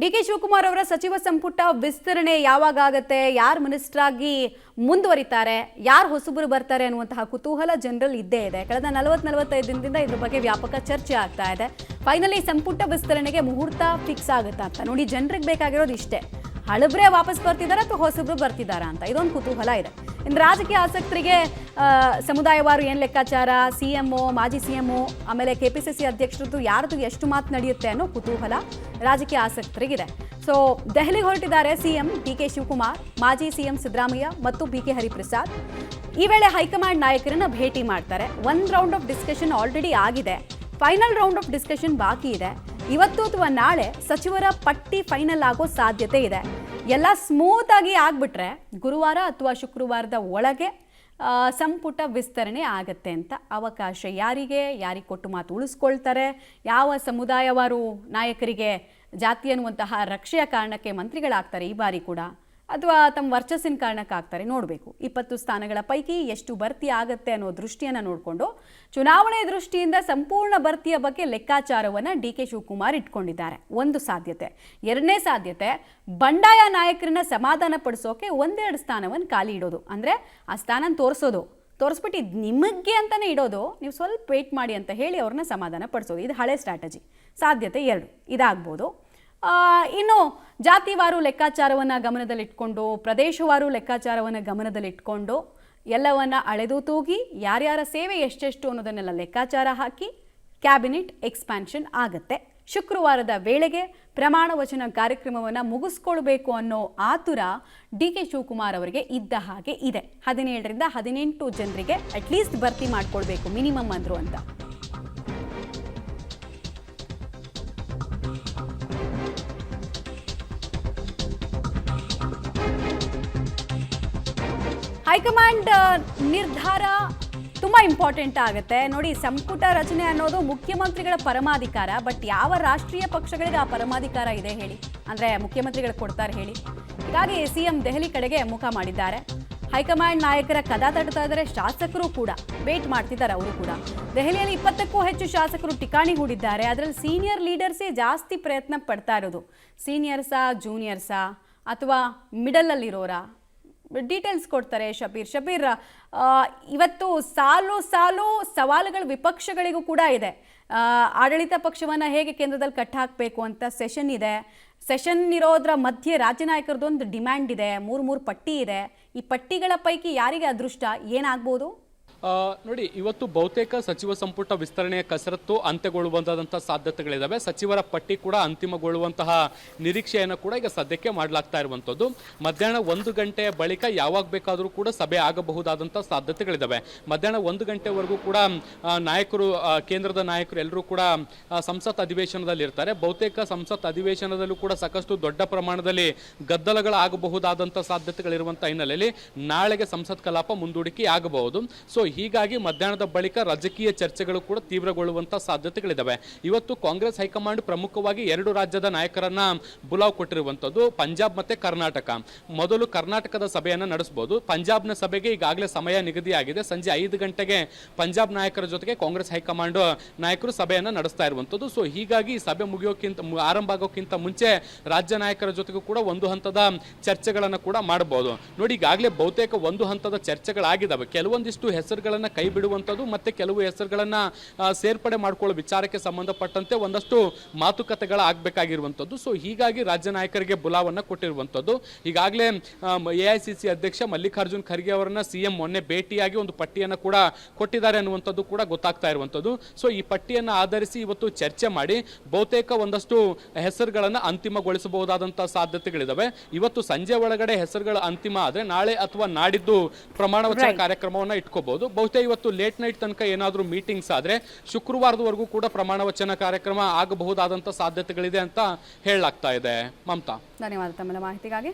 ಡಿ.ಕೆ. ಶಿವಕುಮಾರ್ ಅವರ ಸಚಿವ ಸಂಪುಟ ವಿಸ್ತರಣೆ ಯಾವಾಗ ಆಗುತ್ತೆ, ಯಾರು ಮಿನಿಸ್ಟರ್ ಆಗಿ ಮುಂದುವರಿತಾರೆ, ಯಾರು ಹೊಸಬರು ಬರ್ತಾರೆ ಅನ್ನುವಂತಹ ಕುತೂಹಲ ಜನರಲ್ಲಿ ಇದ್ದೇ ಇದೆ. ಕಳೆದ 40-45 ದಿನದಿಂದ ಇದ್ರ ಬಗ್ಗೆ ವ್ಯಾಪಕ ಚರ್ಚೆ ಆಗ್ತಾ ಇದೆ. ಫೈನಲಿ ಸಂಪುಟ ವಿಸ್ತರಣೆಗೆ ಮುಹೂರ್ತ ಫಿಕ್ಸ್ ಆಗುತ್ತಾ ಅಂತ ನೋಡಿ, ಜನರಿಗೆ ಬೇಕಾಗಿರೋದು ಇಷ್ಟೇ. ಹಳಬ್ರೆ ವಾಪಸ್ ಬರ್ತಿದ್ದಾರೆ ಅಥವಾ ಹೊಸಬ್ರು ಬರ್ತಿದ್ದಾರಾ ಅಂತ ಇದೊಂದು ಕುತೂಹಲ ಇದೆ. ಇನ್ನು ರಾಜಕೀಯ ಆಸಕ್ತರಿಗೆ ಸಮುದಾಯವಾರು ಏನು ಲೆಕ್ಕಾಚಾರ, CMO, ಮಾಜಿ CMO, ಆಮೇಲೆ KPCC ಅಧ್ಯಕ್ಷರದ್ದು ಯಾರ್ದು ಎಷ್ಟು ಮಾತು ನಡೆಯುತ್ತೆ ಅನ್ನೋ ಕುತೂಹಲ ರಾಜಕೀಯ ಆಸಕ್ತರಿಗಿದೆ. ಸೊ ದೆಹಲಿಗೆ ಹೊರಟಿದ್ದಾರೆ CM ಡಿ.ಕೆ. ಶಿವಕುಮಾರ್, ಮಾಜಿ CM ಸಿದ್ದರಾಮಯ್ಯ ಮತ್ತು BK ಹರಿಪ್ರಸಾದ್. ಈ ವೇಳೆ ಹೈಕಮಾಂಡ್ ನಾಯಕರನ್ನ ಭೇಟಿ ಮಾಡ್ತಾರೆ. 1 ರೌಂಡ್ ಆಫ್ ಡಿಸ್ಕಷನ್ ಆಲ್ರೆಡಿ ಆಗಿದೆ, ಫೈನಲ್ ರೌಂಡ್ ಆಫ್ ಡಿಸ್ಕಷನ್ ಬಾಕಿ ಇದೆ. ಇವತ್ತು ಅಥವಾ ನಾಳೆ ಸಚಿವರ ಪಟ್ಟಿ ಫೈನಲ್ ಆಗೋ ಸಾಧ್ಯತೆ ಇದೆ. ಎಲ್ಲ ಸ್ಮೂತ್ ಆಗಿ ಆಗ್ಬಿಟ್ರೆ ಗುರುವಾರ ಅಥವಾ ಶುಕ್ರವಾರದ ಒಳಗೆ ಸಂಪುಟ ವಿಸ್ತರಣೆ ಆಗತ್ತೆ ಅಂತ ಅವಕಾಶ. ಯಾರಿಗೆ ಕೊಟ್ಟು ಮಾತು ಉಳಿಸ್ಕೊಳ್ತಾರೆ, ಯಾವ ಸಮುದಾಯವಾರು ನಾಯಕರಿಗೆ ಜಾತಿ ಅನ್ನುವಂತಹ ರಕ್ಷೆಯ ಕಾರಣಕ್ಕೆ ಮಂತ್ರಿಗಳಾಗ್ತಾರೆ ಈ ಬಾರಿ ಕೂಡ, ಅಥವಾ ತಮ್ಮ ವರ್ಚಸ್ಸಿನ ಕಾರಣಕ್ಕಾಗ್ತಾರೆ ನೋಡಬೇಕು. 20 ಸ್ಥಾನಗಳ ಪೈಕಿ ಎಷ್ಟು ಭರ್ತಿ ಆಗತ್ತೆ ಅನ್ನೋ ದೃಷ್ಟಿಯನ್ನು ನೋಡಿಕೊಂಡು ಚುನಾವಣೆ ದೃಷ್ಟಿಯಿಂದ ಸಂಪೂರ್ಣ ಭರ್ತಿಯ ಬಗ್ಗೆ ಲೆಕ್ಕಾಚಾರವನ್ನು ಡಿ.ಕೆ. ಶಿವಕುಮಾರ್ ಇಟ್ಕೊಂಡಿದ್ದಾರೆ. ಒಂದು ಸಾಧ್ಯತೆ. ಎರಡನೇ ಸಾಧ್ಯತೆ, ಬಂಡಾಯ ನಾಯಕರನ್ನ ಸಮಾಧಾನ ಪಡಿಸೋಕೆ 1-2 ಸ್ಥಾನವನ್ನು ಖಾಲಿ ಇಡೋದು. ಅಂದರೆ ಆ ಸ್ಥಾನ ತೋರಿಸ್ಬಿಟ್ಟು ಇದು ನಿಮಗೆ ಅಂತಲೇ ಇಡೋದು, ನೀವು ಸ್ವಲ್ಪ ವೇಟ್ ಮಾಡಿ ಅಂತ ಹೇಳಿ ಅವ್ರನ್ನ ಸಮಾಧಾನ ಪಡಿಸೋದು. ಇದು ಹಳೆ ಸ್ಟ್ರಾಟಜಿ. ಸಾಧ್ಯತೆ 2 ಇದಾಗ್ಬೋದು. ಇನ್ನು ಜಾತಿವಾರು ಲೆಕ್ಕಾಚಾರವನ್ನು ಗಮನದಲ್ಲಿಟ್ಕೊಂಡು, ಪ್ರದೇಶವಾರು ಲೆಕ್ಕಾಚಾರವನ್ನು ಗಮನದಲ್ಲಿಟ್ಕೊಂಡು ಎಲ್ಲವನ್ನ ಅಳೆದು ತೂಗಿ ಯಾರ್ಯಾರ ಸೇವೆ ಎಷ್ಟೆಷ್ಟು ಅನ್ನೋದನ್ನೆಲ್ಲ ಲೆಕ್ಕಾಚಾರ ಹಾಕಿ ಕ್ಯಾಬಿನೆಟ್ ಎಕ್ಸ್ಪ್ಯಾನ್ಷನ್ ಆಗತ್ತೆ. ಶುಕ್ರವಾರದ ವೇಳೆಗೆ ಪ್ರಮಾಣ ವಚನ ಕಾರ್ಯಕ್ರಮವನ್ನು ಮುಗಿಸ್ಕೊಳ್ಬೇಕು ಅನ್ನೋ ಆತುರ ಡಿ.ಕೆ. ಶಿವಕುಮಾರ್ ಅವರಿಗೆ ಇದ್ದ ಹಾಗೆ ಇದೆ. 17ರಿಂದ 18 ಜನರಿಗೆ ಅಟ್ಲೀಸ್ಟ್ ಭರ್ತಿ ಮಾಡ್ಕೊಳ್ಬೇಕು ಮಿನಿಮಮ್ ಅಂದ್ರು ಅಂತ. ಹೈಕಮಾಂಡ್ ನಿರ್ಧಾರ ತುಂಬ ಇಂಪಾರ್ಟೆಂಟ್ ಆಗುತ್ತೆ ನೋಡಿ. ಸಂಪುಟ ರಚನೆ ಅನ್ನೋದು ಮುಖ್ಯಮಂತ್ರಿಗಳ ಪರಮಾಧಿಕಾರ. ಬಟ್ ಯಾವ ರಾಷ್ಟ್ರೀಯ ಪಕ್ಷಗಳಿಗೆ ಆ ಪರಮಾಧಿಕಾರ ಇದೆ ಹೇಳಿ, ಅಂದರೆ ಮುಖ್ಯಮಂತ್ರಿಗಳಿಗೆ ಕೊಡ್ತಾರೆ ಹೇಳಿ. ಹೀಗಾಗಿ CM ದೆಹಲಿ ಕಡೆಗೆ ಮುಖ ಮಾಡಿದ್ದಾರೆ. ಹೈಕಮಾಂಡ್ ನಾಯಕರ ಕದ ತಟ್ತಾ ಇದ್ದಾರೆ. ಶಾಸಕರು ಕೂಡ ವೇಟ್ ಮಾಡ್ತಿದ್ದಾರೆ. ಅವರು ಕೂಡ ದೆಹಲಿಯಲ್ಲಿ 20ಕ್ಕೂ ಹೆಚ್ಚು ಶಾಸಕರು ಠಿಕಾಣಿ ಹೂಡಿದ್ದಾರೆ. ಅದರಲ್ಲಿ ಸೀನಿಯರ್ ಲೀಡರ್ಸೇ ಜಾಸ್ತಿ ಪ್ರಯತ್ನ ಪಡ್ತಾ ಇರೋದು. ಸೀನಿಯರ್ಸಾ, ಜೂನಿಯರ್ಸಾ ಅಥವಾ ಮಿಡಲಲ್ಲಿರೋರಾ, ಡೀಟೇಲ್ಸ್ ಕೊಡ್ತಾರೆ ಶಬೀರ್. ಇವತ್ತು ಸಾಲು ಸವಾಲುಗಳು ವಿಪಕ್ಷಗಳಿಗೂ ಕೂಡ ಇದೆ. ಆಡಳಿತ ಪಕ್ಷವನ್ನು ಹೇಗೆ ಕೇಂದ್ರದಲ್ಲಿ ಕಟ್ಟಾಕಬೇಕು ಅಂತ ಸೆಷನ್ ಇದೆ. ಸೆಷನ್ ಇರೋದ್ರ ಮಧ್ಯೆ ರಾಜ್ಯ ನಾಯಕರದೊಂದು ಡಿಮ್ಯಾಂಡ್ ಇದೆ. 3 ಪಟ್ಟಿ ಇದೆ. ಈ ಪಟ್ಟಿಗಳ ಪೈಕಿ ಯಾರಿಗೆ ಅದೃಷ್ಟ ಏನಾಗ್ಬೋದು ನೋಡಿ, ಇವತ್ತು ಬಹುತೇಕ ಸಚಿವ ಸಂಪುಟ ವಿಸ್ತರಣೆಯ ಕಸರತ್ತು ಅಂತ್ಯಗೊಳ್ಳುವಂತಹ ಸಾಧ್ಯತೆಗಳಿದ್ದಾವೆ. ಸಚಿವರ ಪಟ್ಟಿ ಕೂಡ ಅಂತಿಮಗೊಳ್ಳುವಂತಹ ನಿರೀಕ್ಷೆಯನ್ನು ಕೂಡ ಈಗ ಸದ್ಯಕ್ಕೆ ಮಾಡಲಾಗ್ತಾ ಇರುವಂಥದ್ದು. ಮಧ್ಯಾಹ್ನ 1 ಗಂಟೆಯ ಬಳಿಕ ಯಾವಾಗ ಬೇಕಾದರೂ ಕೂಡ ಸಭೆ ಆಗಬಹುದಾದಂಥ ಸಾಧ್ಯತೆಗಳಿದ್ದಾವೆ. ಮಧ್ಯಾಹ್ನ 1 ಗಂಟೆವರೆಗೂ ಕೂಡ ನಾಯಕರು, ಕೇಂದ್ರದ ನಾಯಕರು ಎಲ್ಲರೂ ಕೂಡ ಸಂಸತ್ ಅಧಿವೇಶನದಲ್ಲಿ ಇರ್ತಾರೆ. ಬಹುತೇಕ ಸಂಸತ್ ಅಧಿವೇಶನದಲ್ಲೂ ಕೂಡ ಸಾಕಷ್ಟು ದೊಡ್ಡ ಪ್ರಮಾಣದಲ್ಲಿ ಗದ್ದಲಗಳಾಗಬಹುದಾದಂಥ ಸಾಧ್ಯತೆಗಳಿರುವಂಥ ಹಿನ್ನೆಲೆಯಲ್ಲಿ ನಾಳೆಗೆ ಸಂಸತ್ ಕಲಾಪ ಮುಂದೂಡಿಕೆ ಆಗಬಹುದು. ಸೊ ಹೀಗಾಗಿ ಮಧ್ಯಾಹ್ನದ ಬಳಿಕ ರಾಜಕೀಯ ಚರ್ಚೆಗಳು ಕೂಡ ತೀವ್ರಗೊಳ್ಳುವಂತಹ ಸಾಧ್ಯತೆಗಳಿದ್ದಾವೆ. ಇವತ್ತು ಕಾಂಗ್ರೆಸ್ ಹೈಕಮಾಂಡ್ ಪ್ರಮುಖವಾಗಿ 2 ರಾಜ್ಯದ ನಾಯಕರನ್ನ ಬುಲಾವ್ ಕೊಟ್ಟಿರುವಂಥದ್ದು, ಪಂಜಾಬ್ ಮತ್ತೆ ಕರ್ನಾಟಕ. ಮೊದಲು ಕರ್ನಾಟಕದ ಸಭೆಯನ್ನು ನಡೆಸಬಹುದು. ಪಂಜಾಬ್ನ ಸಭೆಗೆ ಈಗಾಗಲೇ ಸಮಯ ನಿಗದಿಯಾಗಿದೆ. ಸಂಜೆ 5 ಗಂಟೆಗೆ ಪಂಜಾಬ್ ನಾಯಕರ ಜೊತೆಗೆ ಕಾಂಗ್ರೆಸ್ ಹೈಕಮಾಂಡ್ ನಾಯಕರು ಸಭೆಯನ್ನು ನಡೆಸ್ತಾ ಇರುವಂಥದ್ದು. ಸೊ ಹೀಗಾಗಿ ಸಭೆ ಆರಂಭ ಆಗೋಕ್ಕಿಂತ ಮುಂಚೆ ರಾಜ್ಯ ನಾಯಕರ ಜೊತೆಗೂ ಕೂಡ ಒಂದು ಹಂತದ ಚರ್ಚೆಗಳನ್ನು ಕೂಡ ಮಾಡಬಹುದು. ನೋಡಿ, ಈಗಾಗಲೇ ಬಹುತೇಕ ಒಂದು ಹಂತದ ಚರ್ಚೆಗಳಾಗಿದ್ದಾವೆ. ಕೆಲವೊಂದಿಷ್ಟು ಹೆಸರುಗಳನ್ನು ಕೈ ಬಿಡುವಂಥದ್ದು ಮತ್ತೆ ಕೆಲವು ಹೆಸರುಗಳನ್ನು ಸೇರ್ಪಡೆ ಮಾಡಿಕೊಳ್ಳೋ ವಿಚಾರಕ್ಕೆ ಸಂಬಂಧಪಟ್ಟಂತೆ ಒಂದಷ್ಟು ಮಾತುಕತೆಗಳ ಆಗಬೇಕಾಗಿರುವಂಥದ್ದು. ಸೊ ಹೀಗಾಗಿ ರಾಜ್ಯ ನಾಯಕರಿಗೆ ಬುಲಾವನ್ನ ಕೊಟ್ಟಿರುವಂಥದ್ದು. ಈಗಾಗಲೇ AICC ಅಧ್ಯಕ್ಷ ಮಲ್ಲಿಕಾರ್ಜುನ್ ಖರ್ಗೆ ಅವರನ್ನ CM ಮೊನ್ನೆ ಭೇಟಿಯಾಗಿ ಒಂದು ಪಟ್ಟಿಯನ್ನು ಕೂಡ ಕೊಟ್ಟಿದ್ದಾರೆ ಅನ್ನುವಂಥದ್ದು ಕೂಡ ಗೊತ್ತಾಗ್ತಾ ಇರುವಂಥದ್ದು. ಸೊ ಈ ಪಟ್ಟಿಯನ್ನು ಆಧರಿಸಿ ಇವತ್ತು ಚರ್ಚೆ ಮಾಡಿ ಬಹುತೇಕ ಒಂದಷ್ಟು ಹೆಸರುಗಳನ್ನು ಅಂತಿಮಗೊಳಿಸಬಹುದಾದಂತಹ ಸಾಧ್ಯತೆಗಳಿದಾವೆ. ಇವತ್ತು ಸಂಜೆ ಒಳಗಡೆ ಹೆಸರುಗಳ ಅಂತಿಮ ಆದರೆ ನಾಳೆ ಅಥವಾ ನಾಡಿದ್ದು ಪ್ರಮಾಣ ವಚನ ಕಾರ್ಯಕ್ರಮವನ್ನು ಇಟ್ಕೋಬಹುದು. ಬಹುತೇಕ ಇವತ್ತು ಲೇಟ್ ನೈಟ್ ತನಕ ಏನಾದರೂ ಮೀಟಿಂಗ್ಸ್ ಆದರೆ ಶುಕ್ರವಾರದವರೆಗೂ ಕೂಡ ಪ್ರಮಾಣ ವಚನ ಕಾರ್ಯಕ್ರಮ ಆಗಬಹುದಾದಂಥ ಸಾಧ್ಯತೆಗಳಿದೆ ಅಂತ ಹೇಳಲಾಗ್ತಾ ಇದೆ. ಮಮತಾ, ಧನ್ಯವಾದ ತಮ್ಮ ಮಾಹಿತಿಗಾಗಿ.